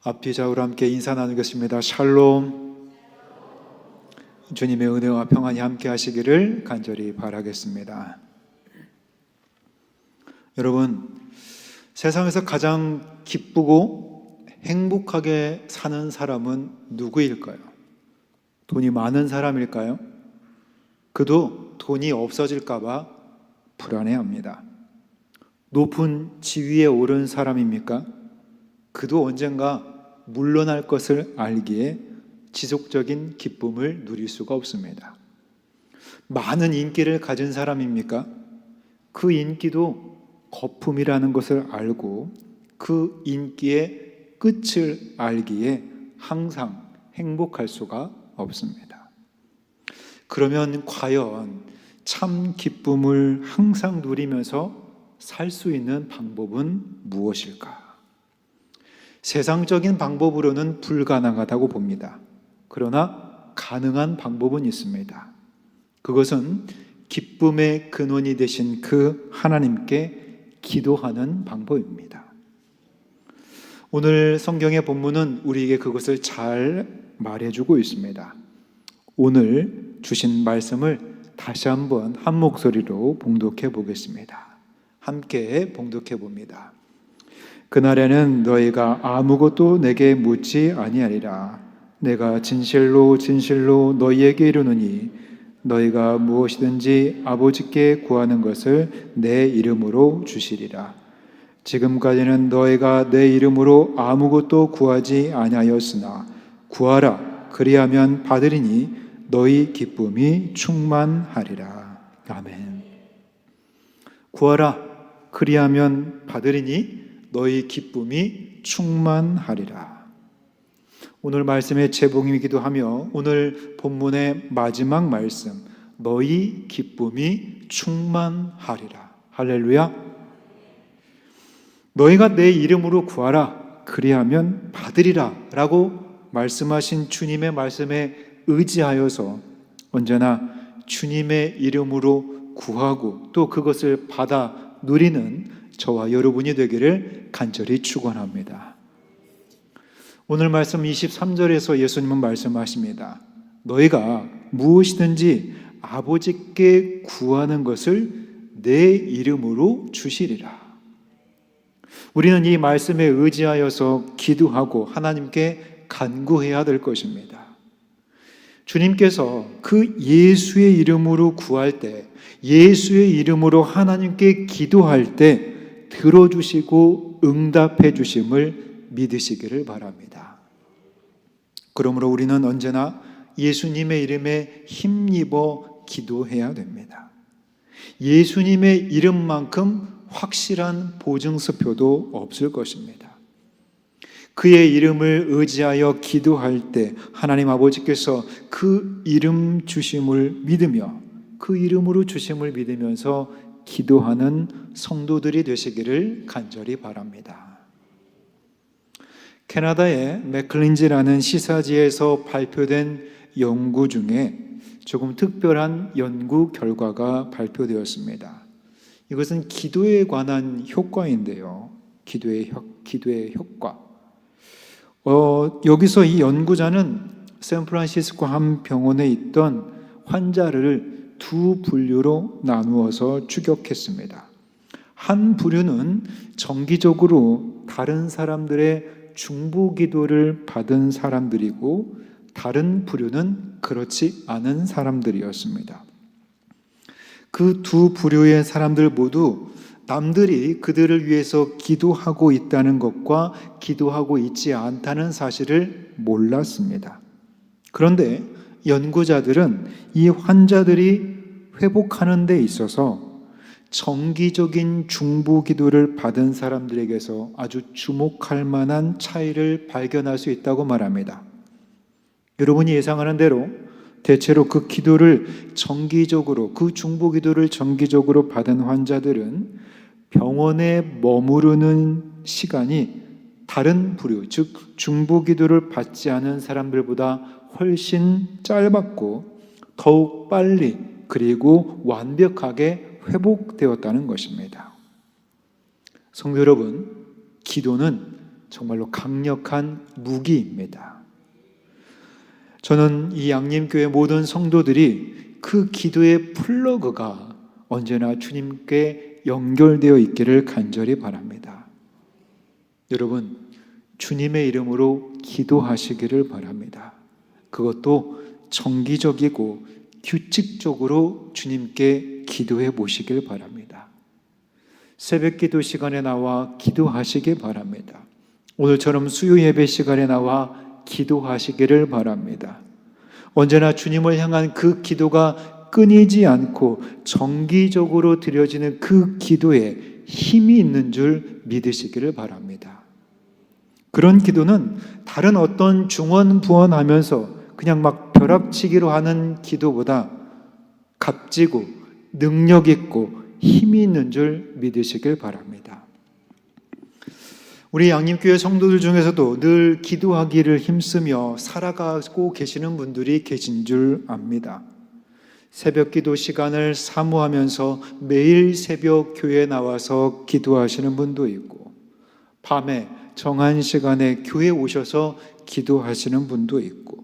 앞뒤 좌우로 함께 인사 나누겠습니다. 샬롬. 주님의 은혜와 평안이 함께 하시기를 간절히 바라겠습니다. 여러분, 세상에서 가장 기쁘고 행복하게 사는 사람은 누구일까요? 돈이 많은 사람일까요? 그도 돈이 없어질까 봐 불안해합니다. 높은 지위에 오른 사람입니까? 그도 언젠가 물러날 것을 알기에 지속적인 기쁨을 누릴 수가 없습니다. 많은 인기를 가진 사람입니까? 그 인기도 거품이라는 것을 알고 그 인기의 끝을 알기에 항상 행복할 수가 없습니다. 그러면 과연 참 기쁨을 항상 누리면서 살 수 있는 방법은 무엇일까? 세상적인 방법으로는 불가능하다고 봅니다. 그러나 가능한 방법은 있습니다. 그것은 기쁨의 근원이 되신 그 하나님께 기도하는 방법입니다. 오늘 성경의 본문은 우리에게 그것을 잘 말해주고 있습니다. 오늘 주신 말씀을 다시 한번 한 목소리로 봉독해 보겠습니다. 함께 봉독해 봅니다. 그날에는 너희가 아무것도 내게 묻지 아니하리라. 내가 진실로 진실로 너희에게 이르노니 너희가 무엇이든지 아버지께 구하는 것을 내 이름으로 주시리라. 지금까지는 너희가 내 이름으로 아무것도 구하지 아니하였으나 구하라 그리하면 받으리니 너희 기쁨이 충만하리라. 아멘. 구하라 그리하면 받으리니 너희 기쁨이 충만하리라. 오늘 말씀의 제목이기도 하며 오늘 본문의 마지막 말씀, 너희 기쁨이 충만하리라. 할렐루야. 너희가 내 이름으로 구하라 그리하면 받으리라 라고 말씀하신 주님의 말씀에 의지하여서 언제나 주님의 이름으로 구하고 또 그것을 받아 누리는 저와 여러분이 되기를 간절히 축원합니다. 오늘 말씀 23절에서 예수님은 말씀하십니다. 너희가 무엇이든지 아버지께 구하는 것을 내 이름으로 주시리라. 우리는 이 말씀에 의지하여서 기도하고 하나님께 간구해야 될 것입니다. 주님께서 그 예수의 이름으로 구할 때, 예수의 이름으로 하나님께 기도할 때 들어주시고 응답해 주심을 믿으시기를 바랍니다. 그러므로 우리는 언제나 예수님의 이름에 힘입어 기도해야 됩니다. 예수님의 이름만큼 확실한 보증서표도 없을 것입니다. 그의 이름을 의지하여 기도할 때 하나님 아버지께서 그 이름 주심을 믿으며 그 이름으로 주심을 믿으면서 기도하는 성도들이 되시기를 간절히 바랍니다. 캐나다의 맥클린지라는 시사지에서 발표된 연구 중에 조금 특별한 연구 결과가 발표되었습니다. 이것은 기도에 관한 효과인데요. 기도의 효과. 여기서 이 연구자는 샌프란시스코 한 병원에 있던 환자를 두 분류로 나누어서 추격했습니다. 한 부류는 정기적으로 다른 사람들의 중보 기도를 받은 사람들이고 다른 부류는 그렇지 않은 사람들이었습니다. 그 두 부류의 사람들 모두 남들이 그들을 위해서 기도하고 있다는 것과 기도하고 있지 않다는 사실을 몰랐습니다. 그런데 연구자들은 이 환자들이 회복하는 데 있어서 정기적인 중보 기도를 받은 사람들에게서 아주 주목할 만한 차이를 발견할 수 있다고 말합니다. 여러분이 예상하는 대로 대체로 그 기도를 정기적으로, 그 중보 기도를 정기적으로 받은 환자들은 병원에 머무르는 시간이 다른 부류, 즉 중보 기도를 받지 않은 사람들보다 훨씬 짧았고 더욱 빨리 그리고 완벽하게 회복되었다는 것입니다. 성도 여러분, 기도는 정말로 강력한 무기입니다. 저는 이 양림교회 모든 성도들이 그 기도의 플러그가 언제나 주님께 연결되어 있기를 간절히 바랍니다. 여러분, 주님의 이름으로 기도하시기를 바랍니다. 그것도 정기적이고 규칙적으로 주님께 기도해 보시길 바랍니다. 새벽 기도 시간에 나와 기도하시길 바랍니다. 오늘처럼 수요 예배 시간에 나와 기도하시기를 바랍니다. 언제나 주님을 향한 그 기도가 끊이지 않고 정기적으로 드려지는 그 기도에 힘이 있는 줄 믿으시기를 바랍니다. 그런 기도는 다른 어떤 중언부언하면서 그냥 막 벼락치기로 하는 기도보다 값지고 능력 있고 힘이 있는 줄 믿으시길 바랍니다. 우리 양림교회 성도들 중에서도 늘 기도하기를 힘쓰며 살아가고 계시는 분들이 계신 줄 압니다. 새벽 기도 시간을 사모하면서 매일 새벽 교회에 나와서 기도하시는 분도 있고, 밤에 정한 시간에 교회에 오셔서 기도하시는 분도 있고,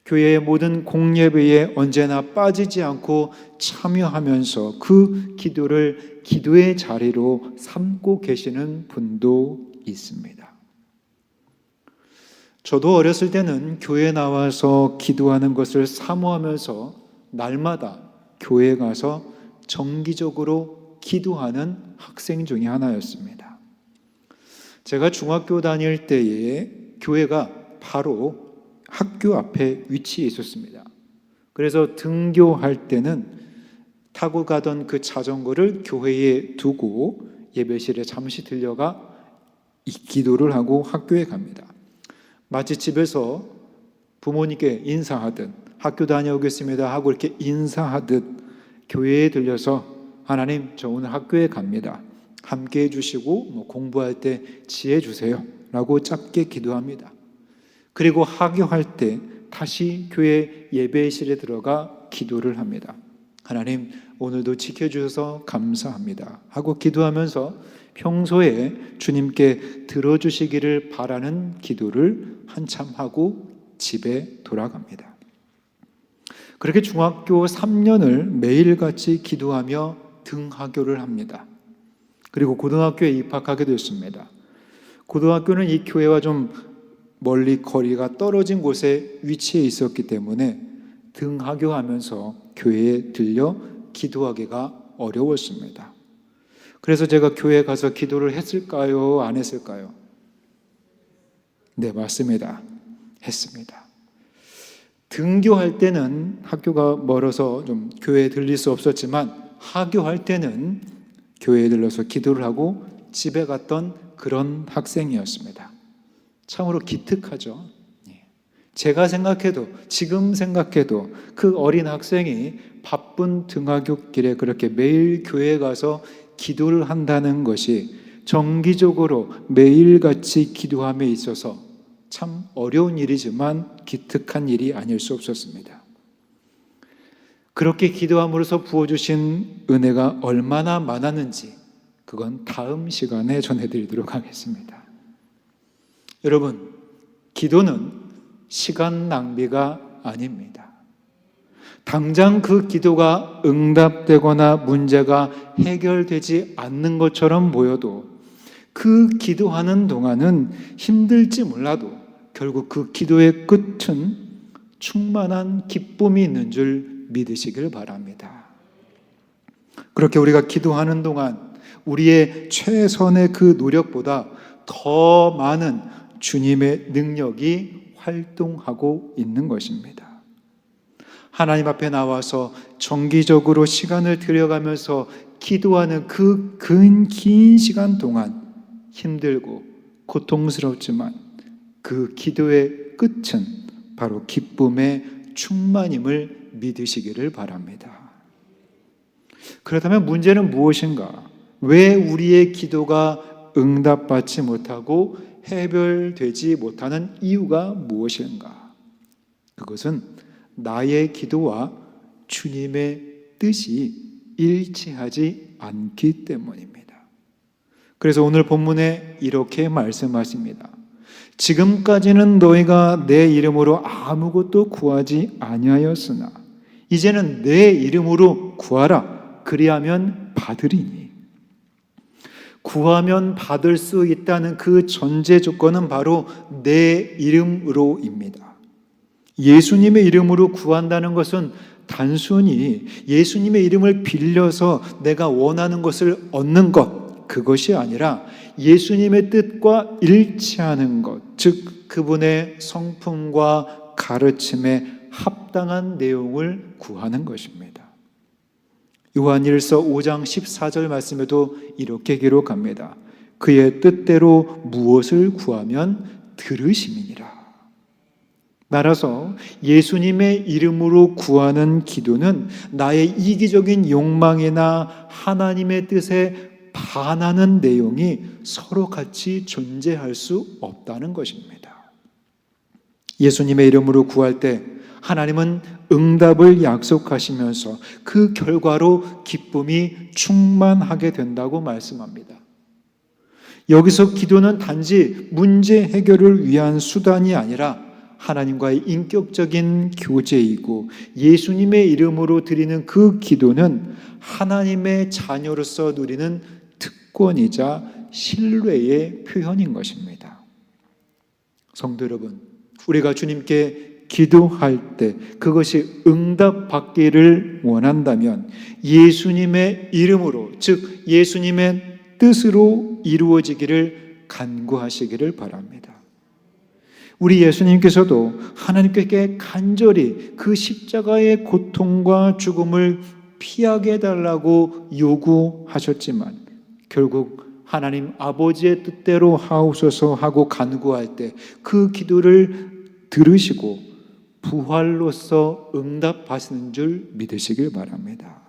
교회의 모든 공예배에 언제나 빠지지 않고 참여하면서 그 기도를 기도의 자리로 삼고 계시는 분도 있습니다. 저도 어렸을 때는 교회에 나와서 기도하는 것을 사모하면서 날마다 교회에 가서 정기적으로 기도하는 학생 중에 하나였습니다. 제가 중학교 다닐 때에 교회가 바로 학교 앞에 위치해 있었습니다. 그래서 등교할 때는 타고 가던 그 자전거를 교회에 두고 예배실에 잠시 들려가 이 기도를 하고 학교에 갑니다. 마치 집에서 부모님께 인사하듯 학교 다녀오겠습니다 하고 이렇게 인사하듯 교회에 들려서 하나님, 저 오늘 학교에 갑니다. 함께 해주시고 공부할 때 지혜 주세요 라고 짧게 기도합니다. 그리고 하교할 때 다시 교회 예배실에 들어가 기도를 합니다. 하나님, 오늘도 지켜주셔서 감사합니다 하고 기도하면서 평소에 주님께 들어주시기를 바라는 기도를 한참 하고 집에 돌아갑니다. 그렇게 중학교 3년을 매일같이 기도하며 등하교를 합니다. 그리고 고등학교에 입학하게 됐습니다. 고등학교는 이 교회와 좀 멀리 거리가 떨어진 곳에 위치해 있었기 때문에 등하교하면서 교회에 들려 기도하기가 어려웠습니다. 그래서 제가 교회에 가서 기도를 했을까요? 안 했을까요? 네, 맞습니다. 했습니다. 등교할 때는 학교가 멀어서 좀 교회에 들릴 수 없었지만 하교할 때는 교회에 들러서 기도를 하고 집에 갔던 그런 학생이었습니다. 참으로 기특하죠. 제가 생각해도, 지금 생각해도 그 어린 학생이 바쁜 등하교 길에 그렇게 매일 교회에 가서 기도를 한다는 것이 정기적으로 매일같이 기도함에 있어서 참 어려운 일이지만 기특한 일이 아닐 수 없었습니다. 그렇게 기도함으로써 부어주신 은혜가 얼마나 많았는지 그건 다음 시간에 전해드리도록 하겠습니다. 여러분, 기도는 시간 낭비가 아닙니다. 당장 그 기도가 응답되거나 문제가 해결되지 않는 것처럼 보여도 그 기도하는 동안은 힘들지 몰라도 결국 그 기도의 끝은 충만한 기쁨이 있는 줄 믿으시길 바랍니다. 그렇게 우리가 기도하는 동안 우리의 최선의 그 노력보다 더 많은 주님의 능력이 활동하고 있는 것입니다. 하나님 앞에 나와서 정기적으로 시간을 들여가면서 기도하는 그 긴 시간 동안 힘들고 고통스럽지만 그 기도의 끝은 바로 기쁨의 충만임을 믿으시기를 바랍니다. 그렇다면 문제는 무엇인가? 왜 우리의 기도가 응답받지 못하고 해결되지 못하는 이유가 무엇인가? 그것은 나의 기도와 주님의 뜻이 일치하지 않기 때문입니다. 그래서 오늘 본문에 이렇게 말씀하십니다. 지금까지는 너희가 내 이름으로 아무것도 구하지 아니하였으나 이제는 내 이름으로 구하라. 그리하면 받으리니. 구하면 받을 수 있다는 그 전제 조건은 바로 내 이름으로입니다. 예수님의 이름으로 구한다는 것은 단순히 예수님의 이름을 빌려서 내가 원하는 것을 얻는 것, 그것이 아니라 예수님의 뜻과 일치하는 것, 즉 그분의 성품과 가르침에 합당한 내용을 구하는 것입니다. 요한일서 5장 14절 말씀에도 이렇게 기록합니다. 그의 뜻대로 무엇을 구하면 들으심이니라. 따라서 예수님의 이름으로 구하는 기도는 나의 이기적인 욕망이나 하나님의 뜻에 반하는 내용이 서로 같이 존재할 수 없다는 것입니다. 예수님의 이름으로 구할 때 하나님은 응답을 약속하시면서 그 결과로 기쁨이 충만하게 된다고 말씀합니다. 여기서 기도는 단지 문제 해결을 위한 수단이 아니라 하나님과의 인격적인 교제이고 예수님의 이름으로 드리는 그 기도는 하나님의 자녀로서 누리는 특권이자 신뢰의 표현인 것입니다. 성도 여러분, 우리가 주님께 기도할 때 그것이 응답받기를 원한다면 예수님의 이름으로, 즉 예수님의 뜻으로 이루어지기를 간구하시기를 바랍니다. 우리 예수님께서도 하나님께 간절히 그 십자가의 고통과 죽음을 피하게 해달라고 요구하셨지만 결국 하나님 아버지의 뜻대로 하옵소서 하고 간구할 때 그 기도를 들으시고 부활로서 응답하시는 줄 믿으시길 바랍니다.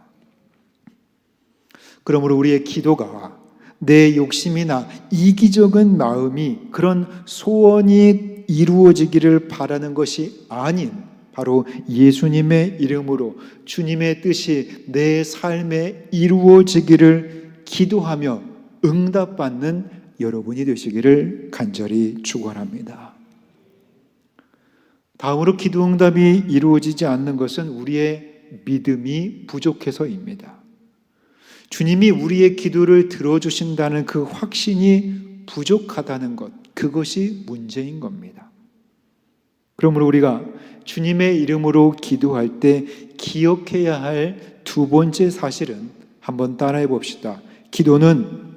그러므로 우리의 기도가 내 욕심이나 이기적인 마음이 그런 소원이 이루어지기를 바라는 것이 아닌 바로 예수님의 이름으로 주님의 뜻이 내 삶에 이루어지기를 기도하며 응답받는 여러분이 되시기를 간절히 축원합니다. 다음으로 기도 응답이 이루어지지 않는 것은 우리의 믿음이 부족해서입니다. 주님이 우리의 기도를 들어주신다는 그 확신이 부족하다는 것, 그것이 문제인 겁니다. 그러므로 우리가 주님의 이름으로 기도할 때 기억해야 할 두 번째 사실은 한번 따라해 봅시다. 기도는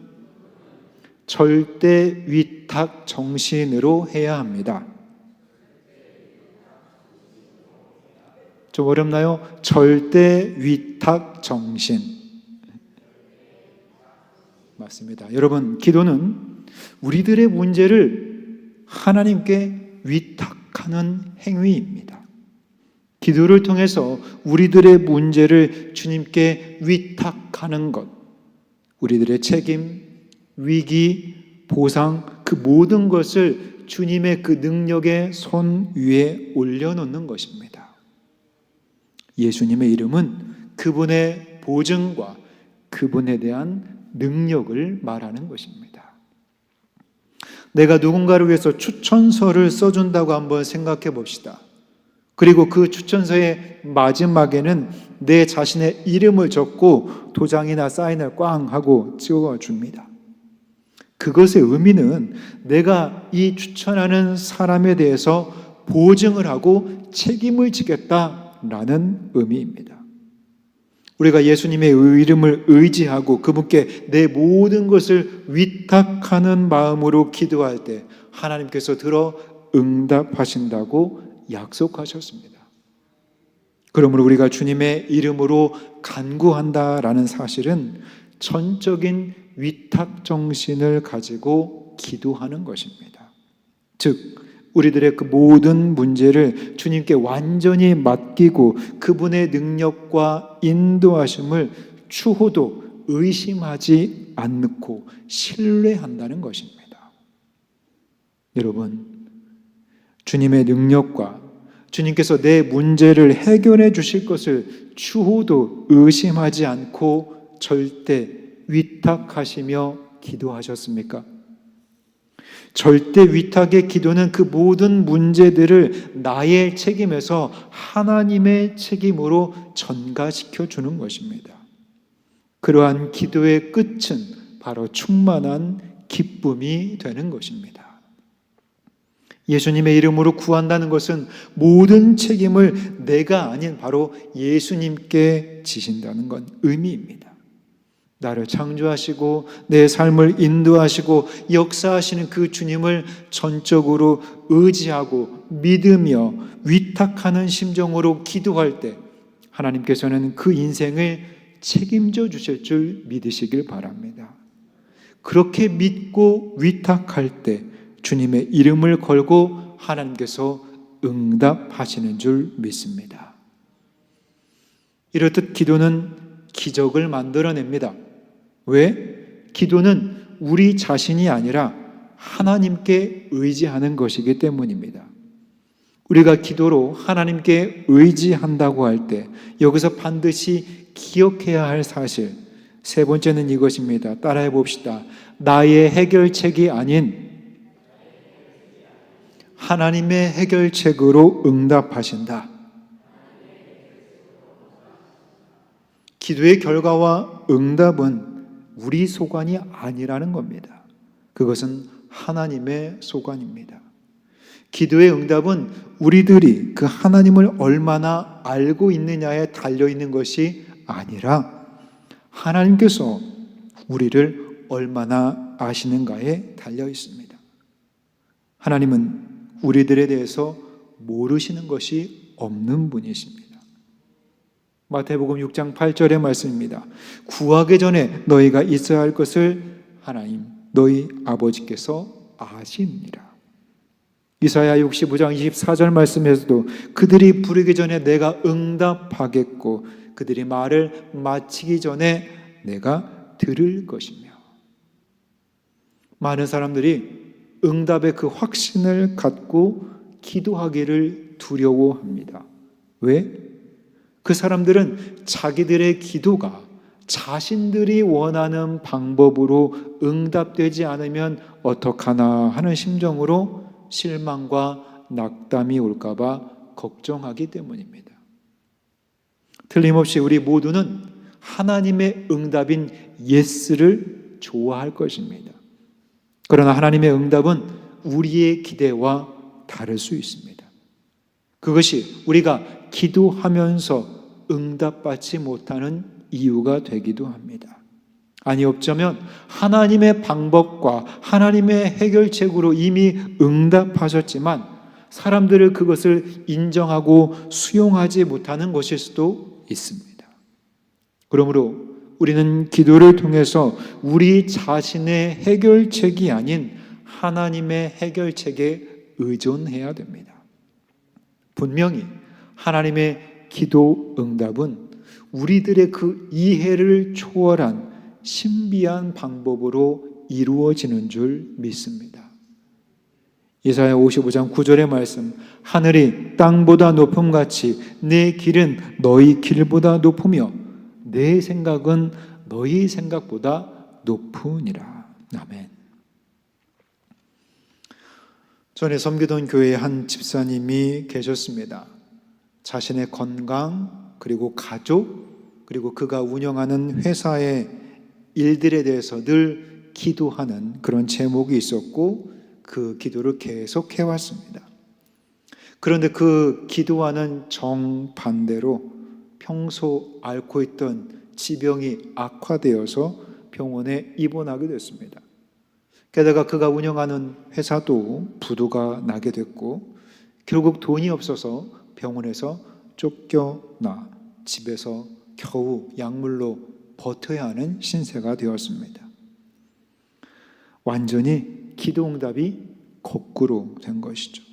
절대 위탁 정신으로 해야 합니다. 좀 어렵나요? 절대 위탁 정신. 맞습니다. 여러분, 기도는 우리들의 문제를 하나님께 위탁하는 행위입니다. 기도를 통해서 우리들의 문제를 주님께 위탁하는 것, 우리들의 책임, 위기, 보상, 그 모든 것을 주님의 그 능력의 손 위에 올려놓는 것입니다. 예수님의 이름은 그분의 보증과 그분에 대한 능력을 말하는 것입니다. 내가 누군가를 위해서 추천서를 써준다고 한번 생각해 봅시다. 그리고 그 추천서의 마지막에는 내 자신의 이름을 적고 도장이나 사인을 꽝 하고 찍어줍니다. 그것의 의미는 내가 이 추천하는 사람에 대해서 보증을 하고 책임을 지겠다라는 의미입니다. 우리가 예수님의 이름을 의지하고 그분께 내 모든 것을 위탁하는 마음으로 기도할 때 하나님께서 들어 응답하신다고 약속하셨습니다. 그러므로 우리가 주님의 이름으로 간구한다라는 사실은 전적인 위탁 정신을 가지고 기도하는 것입니다. 즉 우리들의 그 모든 문제를 주님께 완전히 맡기고 그분의 능력과 인도하심을 추호도 의심하지 않고 신뢰한다는 것입니다. 여러분, 주님의 능력과 주님께서 내 문제를 해결해 주실 것을 추호도 의심하지 않고 절대 위탁하시며 기도하셨습니까? 절대 위탁의 기도는 그 모든 문제들을 나의 책임에서 하나님의 책임으로 전가시켜 주는 것입니다. 그러한 기도의 끝은 바로 충만한 기쁨이 되는 것입니다. 예수님의 이름으로 구한다는 것은 모든 책임을 내가 아닌 바로 예수님께 지신다는 건 의미입니다. 나를 창조하시고 내 삶을 인도하시고 역사하시는 그 주님을 전적으로 의지하고 믿으며 위탁하는 심정으로 기도할 때 하나님께서는 그 인생을 책임져 주실 줄 믿으시길 바랍니다. 그렇게 믿고 위탁할 때 주님의 이름을 걸고 하나님께서 응답하시는 줄 믿습니다. 이렇듯 기도는 기적을 만들어냅니다. 왜? 기도는 우리 자신이 아니라 하나님께 의지하는 것이기 때문입니다. 우리가 기도로 하나님께 의지한다고 할 때 여기서 반드시 기억해야 할 사실, 세 번째는 이것입니다. 따라해 봅시다. 나의 해결책이 아닌 하나님의 해결책으로 응답하신다. 기도의 결과와 응답은 우리 소관이 아니라는 겁니다. 그것은 하나님의 소관입니다. 기도의 응답은 우리들이 그 하나님을 얼마나 알고 있느냐에 달려있는 것이 아니라 하나님께서 우리를 얼마나 아시는가에 달려있습니다. 하나님은 우리들에 대해서 모르시는 것이 없는 분이십니다. 마태복음 6장 8절의 말씀입니다. 구하기 전에 너희가 있어야 할 것을 하나님 너희 아버지께서 아십니다. 이사야 65장 24절 말씀에서도 그들이 부르기 전에 내가 응답하겠고 그들이 말을 마치기 전에 내가 들을 것이며. 많은 사람들이 응답의 그 확신을 갖고 기도하기를 두려워합니다. 왜? 그 사람들은 자기들의 기도가 자신들이 원하는 방법으로 응답되지 않으면 어떡하나 하는 심정으로 실망과 낙담이 올까봐 걱정하기 때문입니다. 틀림없이 우리 모두는 하나님의 응답인 예스를 좋아할 것입니다. 그러나 하나님의 응답은 우리의 기대와 다를 수 있습니다. 그것이 우리가 기도하면서 응답받지 못하는 이유가 되기도 합니다. 아니 어쩌면 하나님의 방법과 하나님의 해결책으로 이미 응답하셨지만 사람들을 그것을 인정하고 수용하지 못하는 것일 수도 있습니다. 그러므로 우리는 기도를 통해서 우리 자신의 해결책이 아닌 하나님의 해결책에 의존해야 됩니다. 분명히 하나님의 기도 응답은 우리들의 그 이해를 초월한 신비한 방법으로 이루어지는 줄 믿습니다. 이사야 55장 9절의 말씀, 하늘이 땅보다 높음같이 내 길은 너희 길보다 높으며 내 생각은 너희 생각보다 높으니라. 아멘. 전에 섬기던 교회에 한 집사님이 계셨습니다. 자신의 건강, 그리고 가족, 그리고 그가 운영하는 회사의 일들에 대해서 늘 기도하는 그런 제목이 있었고 그 기도를 계속 해왔습니다. 그런데 그 기도와는 정반대로 평소 앓고 있던 지병이 악화되어서 병원에 입원하게 됐습니다. 게다가 그가 운영하는 회사도 부도가 나게 됐고 결국 돈이 없어서 병원에서 쫓겨나 집에서 겨우 약물로 버텨야 하는 신세가 되었습니다. 완전히 기도응답이 거꾸로 된 것이죠.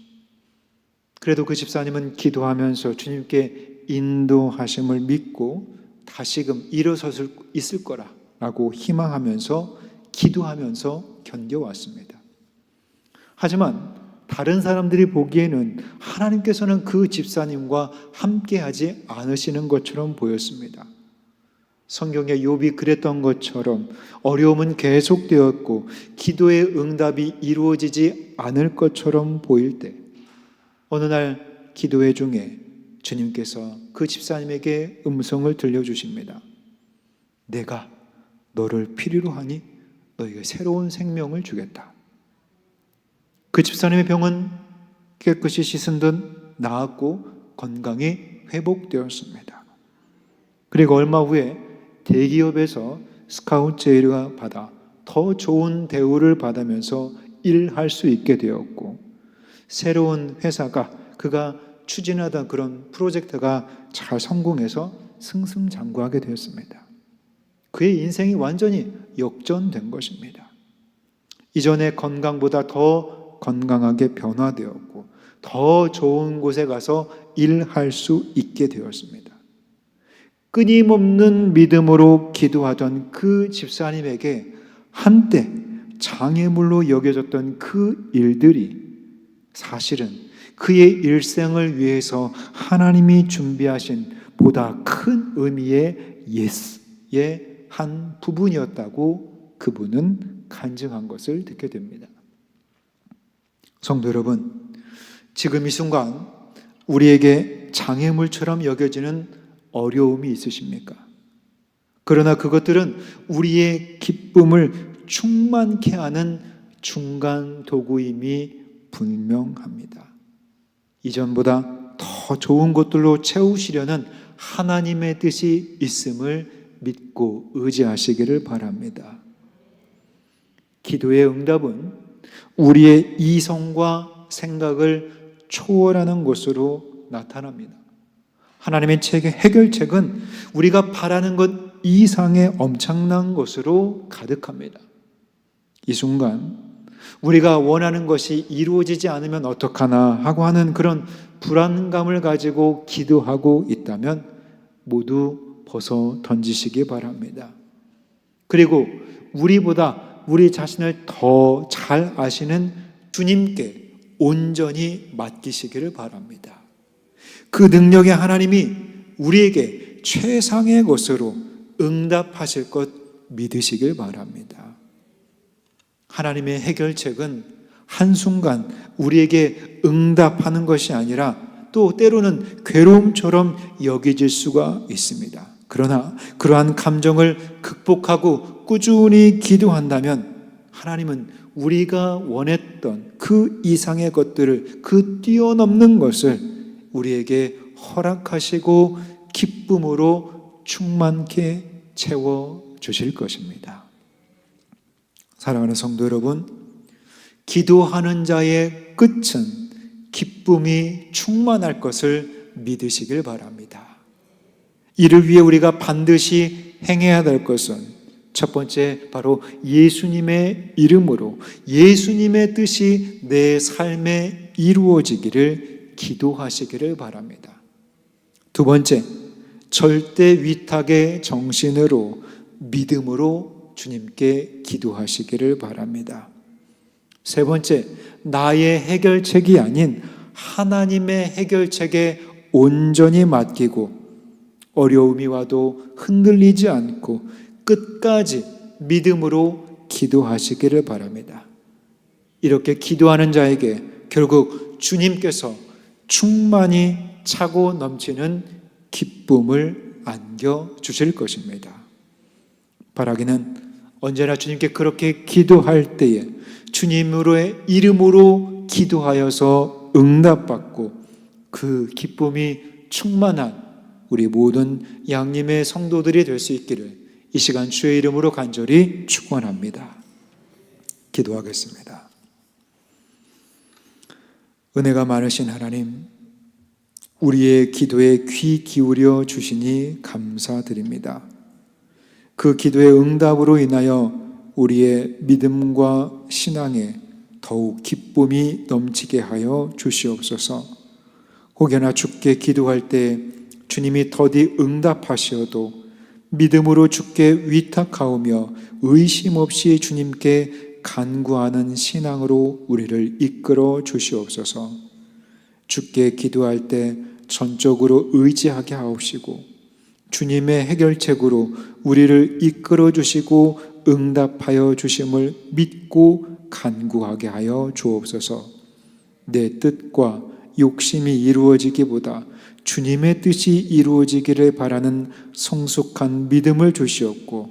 그래도 그 집사님은 기도하면서 주님께 인도하심을 믿고 다시금 일어설 수 있을 거라고 희망하면서 기도하면서 견뎌왔습니다. 하지만 다른 사람들이 보기에는 하나님께서는 그 집사님과 함께하지 않으시는 것처럼 보였습니다. 성경의 욥이 그랬던 것처럼 어려움은 계속되었고 기도의 응답이 이루어지지 않을 것처럼 보일 때 어느 날 기도회 중에 주님께서 그 집사님에게 음성을 들려주십니다. 내가 너를 필요로 하니 너에게 새로운 생명을 주겠다. 그 집사님의 병은 깨끗이 씻은 듯 나았고 건강이 회복되었습니다. 그리고 얼마 후에 대기업에서 스카우트 제의를 받아 더 좋은 대우를 받으면서 일할 수 있게 되었고, 새로운 회사가 그가 추진하던 그런 프로젝트가 잘 성공해서 승승장구하게 되었습니다. 그의 인생이 완전히 역전된 것입니다. 이전의 건강보다 더 건강하게 변화되었고 더 좋은 곳에 가서 일할 수 있게 되었습니다. 끊임없는 믿음으로 기도하던 그 집사님에게 한때 장애물로 여겨졌던 그 일들이 사실은 그의 일생을 위해서 하나님이 준비하신 보다 큰 의미의 예스의 한 부분이었다고 그분은 간증한 것을 듣게 됩니다. 성도 여러분, 지금 이 순간 우리에게 장애물처럼 여겨지는 어려움이 있으십니까? 그러나 그것들은 우리의 기쁨을 충만케 하는 중간 도구임이 분명합니다. 이전보다 더 좋은 것들로 채우시려는 하나님의 뜻이 있음을 믿고 의지하시기를 바랍니다. 기도의 응답은 우리의 이성과 생각을 초월하는 것으로 나타납니다. 하나님의 해결책은 우리가 바라는 것 이상의 엄청난 것으로 가득합니다. 이 순간 우리가 원하는 것이 이루어지지 않으면 어떡하나 하고 하는 그런 불안감을 가지고 기도하고 있다면 모두 벗어 던지시기 바랍니다. 그리고 우리보다 우리 자신을 더 잘 아시는 주님께 온전히 맡기시기를 바랍니다. 그 능력의 하나님이 우리에게 최상의 것으로 응답하실 것 믿으시길 바랍니다. 하나님의 해결책은 한순간 우리에게 응답하는 것이 아니라 또 때로는 괴로움처럼 여겨질 수가 있습니다. 그러나 그러한 감정을 극복하고 꾸준히 기도한다면 하나님은 우리가 원했던 그 이상의 것들을, 그 뛰어넘는 것을 우리에게 허락하시고 기쁨으로 충만케 채워주실 것입니다. 사랑하는 성도 여러분, 기도하는 자의 끝은 기쁨이 충만할 것을 믿으시길 바랍니다. 이를 위해 우리가 반드시 행해야 될 것은 첫 번째 바로 예수님의 이름으로 예수님의 뜻이 내 삶에 이루어지기를 기도하시기를 바랍니다. 두 번째, 절대 위탁의 정신으로 믿음으로 주님께 기도하시기를 바랍니다. 세 번째, 나의 해결책이 아닌 하나님의 해결책에 온전히 맡기고 어려움이 와도 흔들리지 않고 끝까지 믿음으로 기도하시기를 바랍니다. 이렇게 기도하는 자에게 결국 주님께서 충만히 차고 넘치는 기쁨을 안겨주실 것입니다. 바라기는 언제나 주님께 그렇게 기도할 때에 주님으로의 이름으로 기도하여서 응답받고 그 기쁨이 충만한 우리 모든 양림의 성도들이 될 수 있기를 이 시간 주의 이름으로 간절히 축원합니다. 기도하겠습니다. 은혜가 많으신 하나님, 우리의 기도에 귀 기울여 주시니 감사드립니다. 그 기도의 응답으로 인하여 우리의 믿음과 신앙에 더욱 기쁨이 넘치게 하여 주시옵소서. 혹여나 주께 기도할 때 주님이 더디 응답하시어도 믿음으로 주께 위탁하오며 의심 없이 주님께 간구하는 신앙으로 우리를 이끌어 주시옵소서. 주께 기도할 때 전적으로 의지하게 하옵시고 주님의 해결책으로 우리를 이끌어 주시고 응답하여 주심을 믿고 간구하게 하여 주옵소서. 내 뜻과 욕심이 이루어지기보다 주님의 뜻이 이루어지기를 바라는 성숙한 믿음을 주시옵고,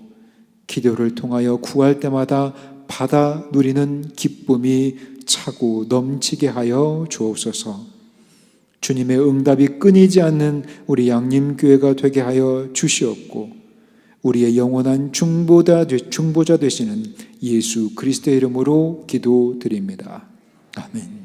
기도를 통하여 구할 때마다 받아 누리는 기쁨이 차고 넘치게 하여 주옵소서. 주님의 응답이 끊이지 않는 우리 양림교회가 되게 하여 주시옵고, 우리의 영원한 중보자 되시는 예수 그리스도의 이름으로 기도드립니다. 아멘.